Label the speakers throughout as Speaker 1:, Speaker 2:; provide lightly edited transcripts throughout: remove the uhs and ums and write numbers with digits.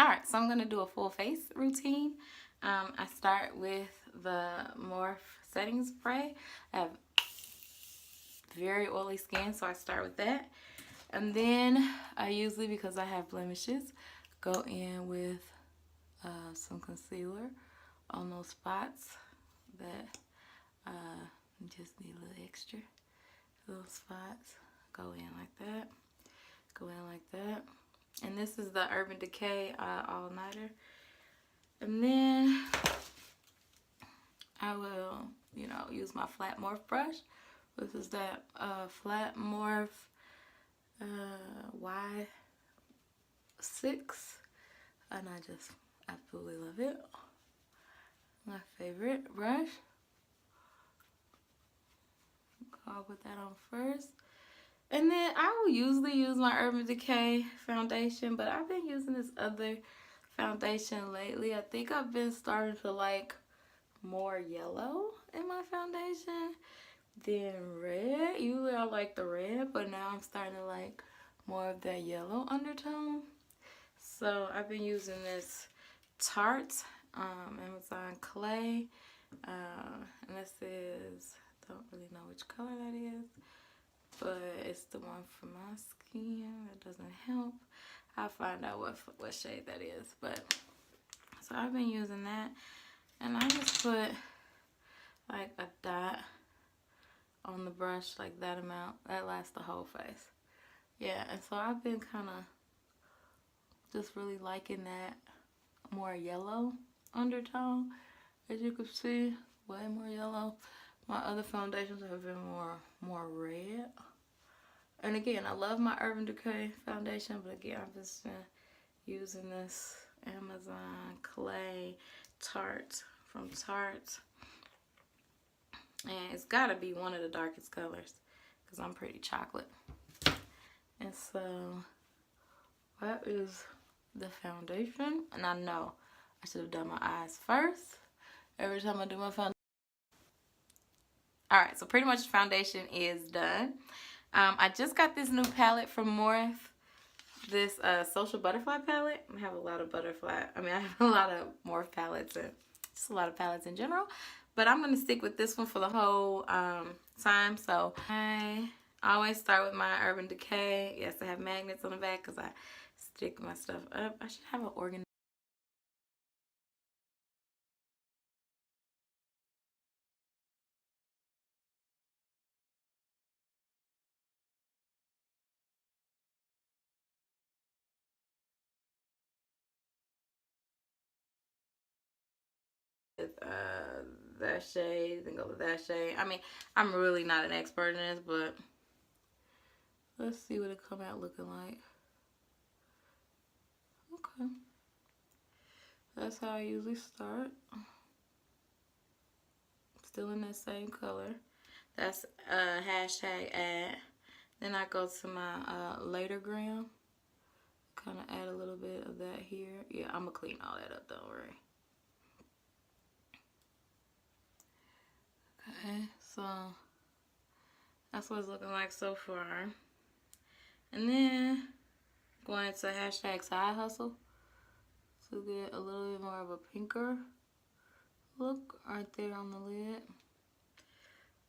Speaker 1: Alright, so I'm going to do a full face routine. I start with the Morphe setting spray. I have very oily skin, so I start with that. And then I usually, because I have blemishes, go in with some concealer on those spots that just need a little extra. Little spots. Go in like that. Go in like that. And this is the Urban Decay All-Nighter. And then I will, you know, use my flat Morphe brush. This is that flat Morphe Y6. And I just absolutely love it. My favorite brush. I'll put that on first. And then I will usually use my Urban Decay foundation, but I've been using this other foundation lately. I think I've been starting to like more yellow in my foundation than red. Usually I like the red, but now I'm starting to like more of that yellow undertone. So I've been using this Tarte Amazon Clay. And this is, don't really know which color that is, but it's the one for my skin. It doesn't help. I'll find out what shade that is. But so I've been using that, and I just put like a dot on the brush, like that amount. That lasts the whole face. Yeah, and so I've been kind of just really liking that more yellow undertone. As you can see, way more yellow. My other foundations have been more red. And again, I love my Urban Decay foundation, but again, I've just been using this Amazon Clay Tarte from Tarte. And it's gotta be one of the darkest colors because I'm pretty chocolate. And so that is the foundation. And I know I should have done my eyes first every time I do my foundation. Alright, so pretty much the foundation is done. I just got this new palette from Morphe. This Social Butterfly palette. I have a lot of butterfly. I have a lot of Morphe palettes and just a lot of palettes in general. But I'm going to stick with this one for the whole time. So I always start with my Urban Decay. Yes, I have magnets on the back because I stick my stuff up. I should have an organ. That shade, then go with that shade. I'm really not an expert in this, but let's see what it come out looking like. Okay, that's how I usually start. Still in that same color. That's hashtag ad. Then I go to my later gram. Kind of add a little bit of that here. Yeah, I'm gonna clean all that up, don't worry. Okay, so that's what it's looking like so far. And then going into hashtag side hustle to get a little bit more of a pinker look right there on the lid.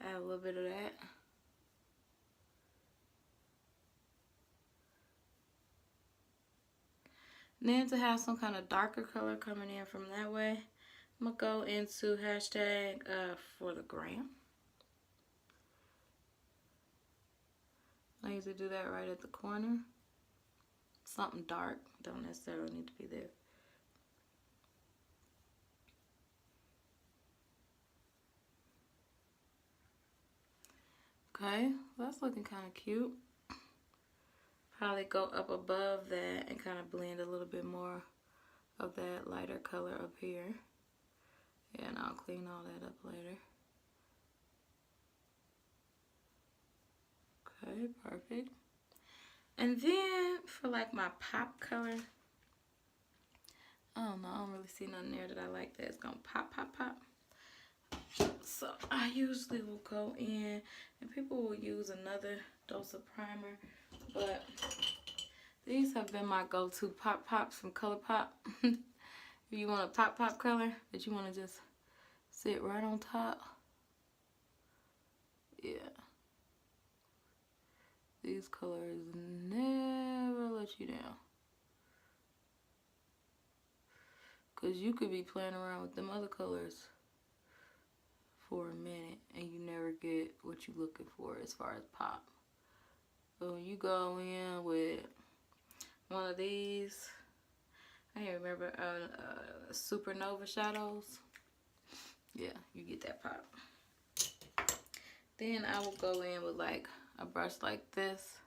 Speaker 1: Add a little bit of that. And then to have some kind of darker color coming in from that way, I'm going to go into hashtag for the gram. I usually do that right at the corner. Something dark, don't necessarily need to be there. Okay, that's looking kind of cute. Probably go up above that and kind of blend a little bit more of that lighter color up here. Yeah, and I'll clean all that up later. Okay, perfect. And then for like my pop color, I don't know, I don't really see nothing there that I like that it's gonna pop, pop, pop. So I usually will go in, and people will use another dose of primer, but These have been my go-to Pop Pops from ColourPop. If you want a pop color that you want to just sit right on top. Yeah. These colors never let you down. Because you could be playing around with them other colors for a minute and you never get what you're looking for as far as pop. But when you go in with one of these, I can't remember, Supernova shadows. Yeah, you get that pop. Then I will go in with like a brush like this.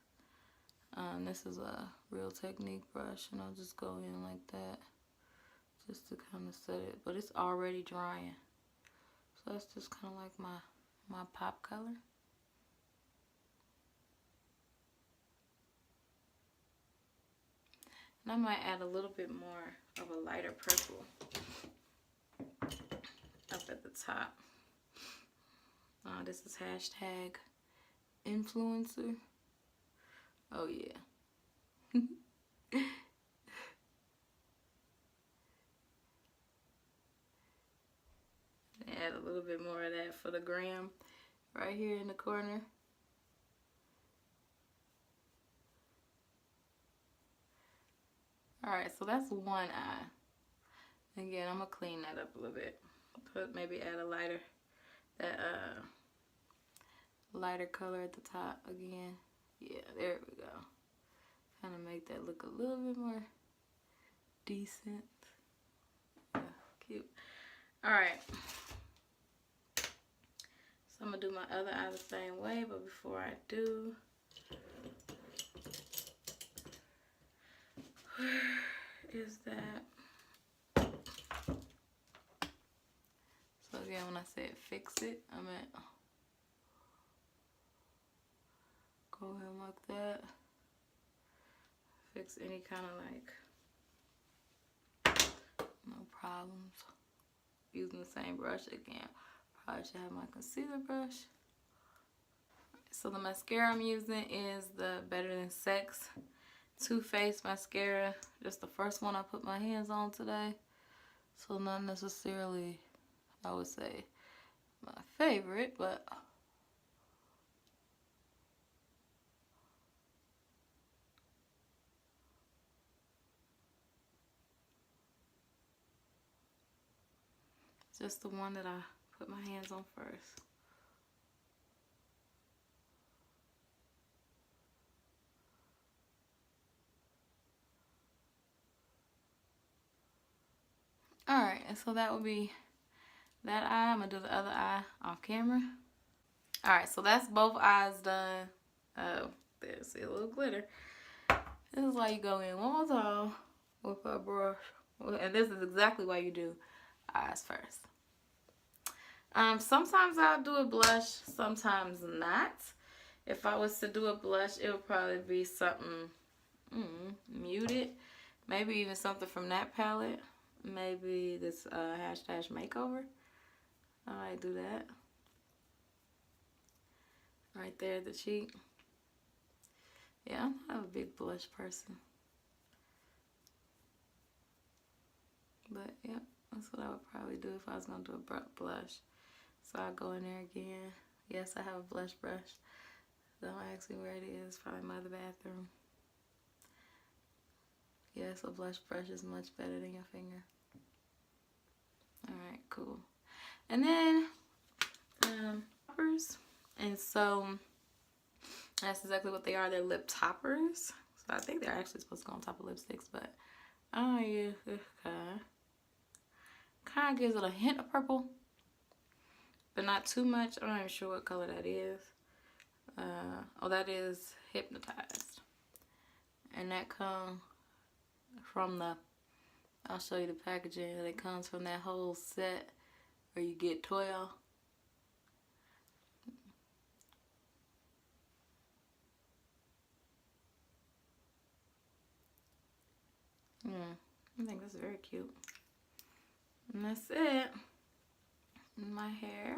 Speaker 1: This is a Real Technique brush, and I'll just go in like that just to kind of set it. But it's already drying, so that's just kind of like my pop color. And I might add a little bit more of a lighter purple up at the top. This is hashtag influencer. Oh yeah. Add a little bit more of that for the gram right here in the corner. Alright, so that's one eye. Again, I'm gonna clean that up a little bit. Maybe add a lighter, lighter color at the top again. Yeah, there we go. Kind of make that look a little bit more decent. Yeah, cute. Alright. So I'm gonna do my other eye the same way, but before I do, where is that? So again, when I said fix it, I meant go in like that. Fix any kind of like, no problems. Using the same brush again. Probably should have my concealer brush. So the mascara I'm using is the Better Than Sex Too Faced mascara. Just the first one I put my hands on today. So not necessarily, I would say, my favorite, but just the one that I put my hands on first. Alright, and so that would be that eye. I'm going to do the other eye off camera. Alright, so that's both eyes done. There's a little glitter. This is why you go in one more time with a brush. And this is exactly why you do eyes first. Sometimes I'll do a blush, sometimes not. If I was to do a blush, it would probably be something muted. Maybe even something from that palette. Maybe this hashtag makeover. I might do that. Right there at the cheek. Yeah, I'm not a big blush person. But yeah, that's what I would probably do if I was going to do a blush. So I'll go in there again. Yes, I have a blush brush. Don't ask me where it is. Probably my other bathroom. Yes, a blush brush is much better than your finger. Alright, cool. And then, toppers. And so, that's exactly what they are. They're lip toppers. So I think they're actually supposed to go on top of lipsticks, but oh yeah, kind of gives it a hint of purple, but not too much. I'm not even sure what color that is. Oh, that is Hypnotized, and that comes from the, I'll show you the packaging. It comes from that whole set where you get 12. I think that's very cute. And that's it. My hair.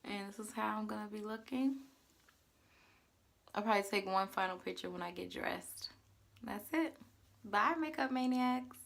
Speaker 1: And this is how I'm going to be looking. I'll probably take one final picture when I get dressed. that's it. Bye, Makeup Maniacs.